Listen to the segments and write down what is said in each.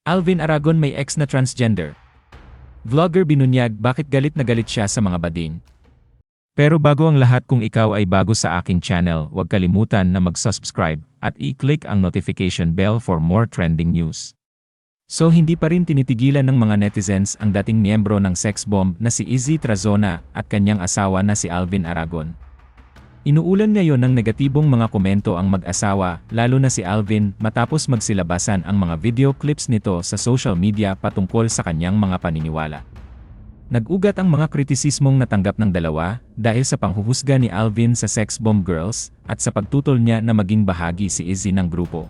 Alvin Aragon may ex na transgender. Vlogger binunyag bakit galit na galit siya sa mga bading. Pero bago ang lahat, kung ikaw ay bago sa aking channel, huwag kalimutan na mag-subscribe at i-click ang notification bell for more trending news. So hindi pa rin tinitigilan ng mga netizens ang dating miyembro ng sex bomb na si Izzy Trazona at kanyang asawa na si Alvin Aragon. Inuulan ngayon ng negatibong mga komento ang mag-asawa, lalo na si Alvin, matapos magsilabasan ang mga video clips nito sa social media patungkol sa kanyang mga paniniwala. Nag-ugat ang mga kritisismong natanggap ng dalawa dahil sa panghuhusga ni Alvin sa sex bomb girls at sa pagtutol niya na maging bahagi si Izzy ng grupo.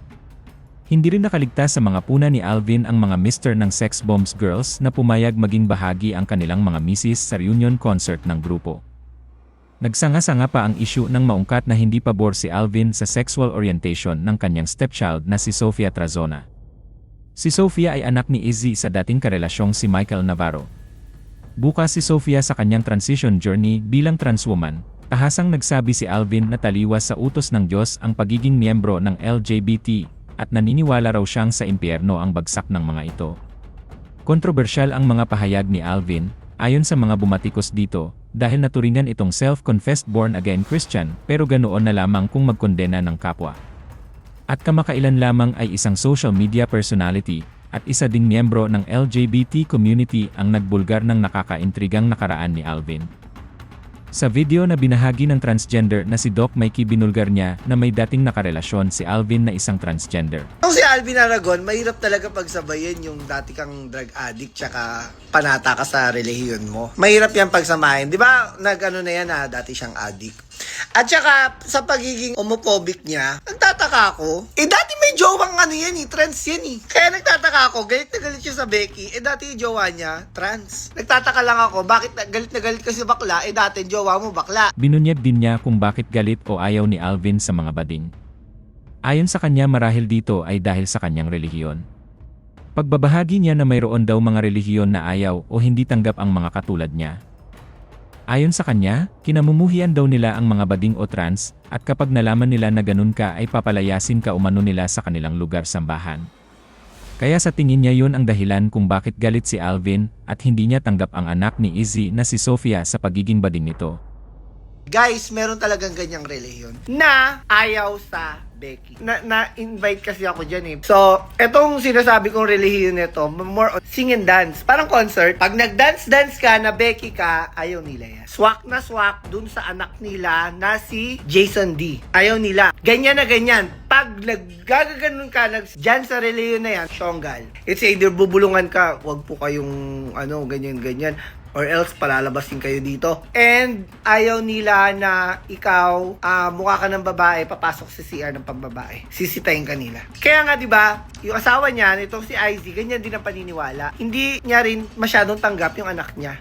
Hindi rin nakaligtas sa mga puna ni Alvin ang mga mister ng sex bombs girls na pumayag maging bahagi ang kanilang mga misis sa reunion concert ng grupo. Nagsanga-sanga pa ang issue nang maungkat na hindi pabor si Alvin sa sexual orientation ng kanyang stepchild na si Sofia Trazona. Si Sofia ay anak ni Izzy sa dating karelasyong si Michael Navarro. Bukas si Sofia sa kanyang transition journey bilang trans woman, tahasang nagsabi si Alvin na taliwas sa utos ng Diyos ang pagiging miyembro ng LGBT at naniniwala raw siyang sa impyerno ang bagsak ng mga ito. Kontrobersyal ang mga pahayag ni Alvin, ayon sa mga bumatikos dito, dahil naturingan itong self-confessed born-again Christian pero ganoon na lamang kung magkondena ng kapwa. At kamakailan lamang ay isang social media personality at isa ding miyembro ng LGBT community ang nagbulgar ng nakakaintrigang nakaraan ni Alvin. Sa video na binahagi ng transgender na si Doc Mikey, binulgar niya na may dating nakarelasyon si Alvin na isang transgender. Kung si Alvin Aragon, mahirap talaga pagsabayin yung dati kang drug addict tsaka panata ka sa relihiyon mo. Mahirap yan pagsamahin. Di ba, nag-ano na yan dati siyang addict. At saka, sa pagiging homophobic niya, nagtataka ako. Dati may jowang trans yan Kaya nagtataka ako, galit na galit siya sa Becky. Dati yung jowa niya, trans. Nagtataka lang ako, bakit galit na galit kasi bakla, dati yung jowa mo bakla. Binunyag din niya kung bakit galit o ayaw ni Alvin sa mga bading. Ayon sa kanya, marahil dito ay dahil sa kanyang relihiyon. Pagbabahagi niya na mayroon daw mga relihiyon na ayaw o hindi tanggap ang mga katulad niya. Ayon sa kanya, kinamumuhian daw nila ang mga bading o trans, at kapag nalaman nila na ganun ka ay papalayasin ka umano nila sa kanilang lugar sambahan. Kaya sa tingin niya yun ang dahilan kung bakit galit si Alvin at hindi niya tanggap ang anak ni Izzy na si Sofia sa pagiging bading nito. Guys, meron talagang ganyang relihiyon na ayaw sa Becky. Na-invite kasi ako dyan So, etong sinasabi kong relihiyon nito, more on sing and dance. Parang concert. Pag nag-dance-dance ka na Becky ka, ayaw nila yan. Swak na swak dun sa anak nila na si Jason D. Ayaw nila. Ganyan na ganyan. Pag naggagaganon ka, dyan sa relihiyon na yan, syonggal. It's either bubulungan ka, wag po kayong ganyan-ganyan. Or else palalabasin kayo dito. And ayaw nila na ikaw mukha ka ng babae, papasok sa CR ng pambabae. Sisitayin ka nila. Kaya nga 'di ba, yung asawa niya, itong si Izzy, ganyan din ang paniniwala. Hindi niya rin masyadong tanggap yung anak niya.